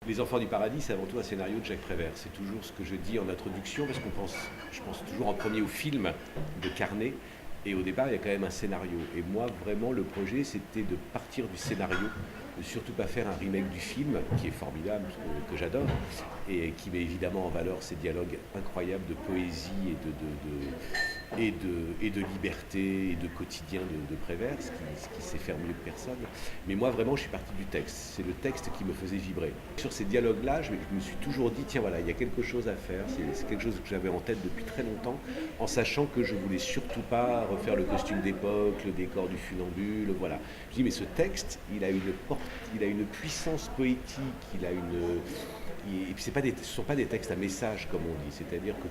Les Enfants du Paradis, c'est avant tout un scénario de Jacques Prévert. C'est toujours ce que je dis en introduction, parce je pense toujours en premier au film de Carnet. Et au départ, il y a quand même un scénario. Et moi, vraiment, le projet, c'était de partir du scénario, de surtout pas faire un remake du film, qui est formidable, que j'adore, et qui met évidemment en valeur ces dialogues incroyables de poésie et de liberté et de quotidien de Prévert, ce qui sait faire mieux que personne. Mais moi, vraiment, je suis parti du texte. C'est le texte qui me faisait vibrer. Sur ces dialogues-là, je me suis toujours dit, tiens, voilà, il y a quelque chose à faire. C'est quelque chose que j'avais en tête depuis très longtemps, en sachant que je voulais surtout pas refaire le costume d'époque, le décor du funambule, voilà. Je dis, mais ce texte, il a une puissance poétique, il a une... Et puis ce ne sont pas des textes à message comme on dit, c'est-à-dire que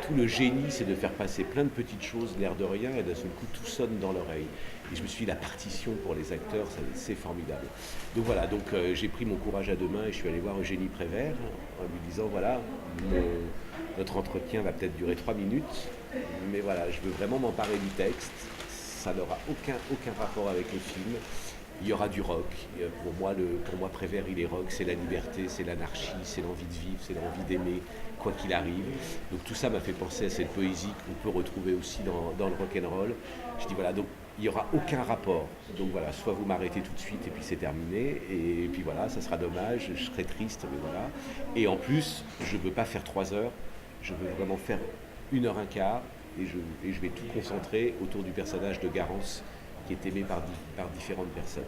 tout le génie c'est de faire passer plein de petites choses, l'air de rien, et d'un seul coup tout sonne dans l'oreille. Et je me suis dit, la partition pour les acteurs, c'est formidable. Donc voilà, j'ai pris mon courage à deux mains et je suis allé voir Eugénie Prévert en lui disant, voilà, notre entretien va peut-être durer 3 minutes, mais voilà, je veux vraiment m'emparer du texte, ça n'aura aucun rapport avec le film. Il y aura du rock. Pour moi, Prévert, il est rock. C'est la liberté, c'est l'anarchie, c'est l'envie de vivre, c'est l'envie d'aimer, quoi qu'il arrive. Donc tout ça m'a fait penser à cette poésie qu'on peut retrouver aussi dans le rock and roll. Je dis voilà, donc il n'y aura aucun rapport. Donc voilà, soit vous m'arrêtez tout de suite et puis c'est terminé. Et puis voilà, ça sera dommage, je serai triste, mais voilà. Et en plus, je ne veux pas faire 3 heures. Je veux vraiment faire 1 heure 1 quart. Et je vais tout concentrer autour du personnage de Garance, qui est aimé par différentes personnes.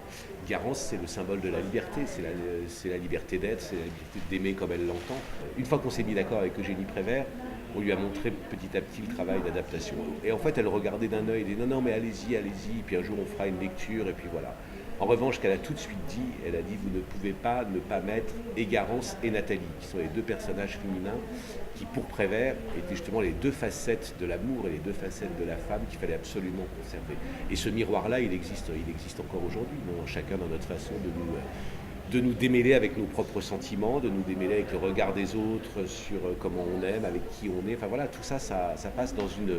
Garance, c'est le symbole de la liberté, c'est la liberté d'être, c'est la liberté d'aimer comme elle l'entend. Une fois qu'on s'est mis d'accord avec Eugénie Prévert, on lui a montré petit à petit le travail d'adaptation. Et en fait, elle regardait d'un œil, elle dit non, mais allez-y, et puis un jour on fera une lecture, et puis voilà. En revanche, ce qu'elle a tout de suite dit, elle a dit vous ne pouvez pas ne pas mettre et Garance et Nathalie, qui sont les 2 personnages féminins qui, pour Prévert, étaient justement les 2 facettes de l'amour et les 2 facettes de la femme qu'il fallait absolument conserver. Et ce miroir-là, il existe encore aujourd'hui, chacun dans notre façon de nous démêler avec nos propres sentiments, de nous démêler avec le regard des autres sur comment on aime, avec qui on est. Enfin voilà, tout ça, ça passe dans une...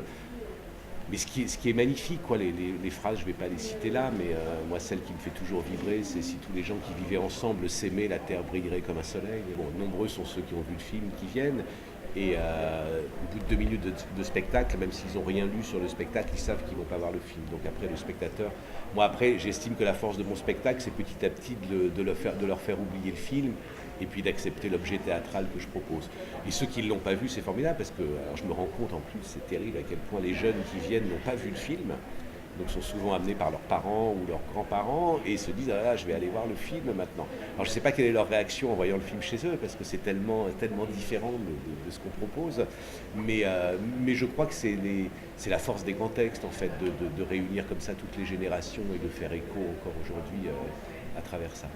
Mais ce qui est magnifique, quoi, les phrases, je ne vais pas les citer là, mais moi, celle qui me fait toujours vibrer, c'est si tous les gens qui vivaient ensemble s'aimaient, la terre brillerait comme un soleil. Bon, nombreux sont ceux qui ont vu le film, qui viennent, et au bout de 2 minutes de spectacle, même s'ils n'ont rien lu sur le spectacle, ils savent qu'ils ne vont pas voir le film. Donc après, le spectateur... Moi, après, j'estime que la force de mon spectacle, c'est petit à petit de leur faire oublier le film, et puis d'accepter l'objet théâtral que je propose. Et ceux qui ne l'ont pas vu, c'est formidable, parce que alors je me rends compte en plus, c'est terrible à quel point les jeunes qui viennent n'ont pas vu le film, donc sont souvent amenés par leurs parents ou leurs grands-parents, et se disent ah là, je vais aller voir le film maintenant. Alors je ne sais pas quelle est leur réaction en voyant le film chez eux, parce que c'est tellement différent de ce qu'on propose, mais je crois que c'est la force des grands textes, en fait, de réunir comme ça toutes les générations et de faire écho encore aujourd'hui à travers ça.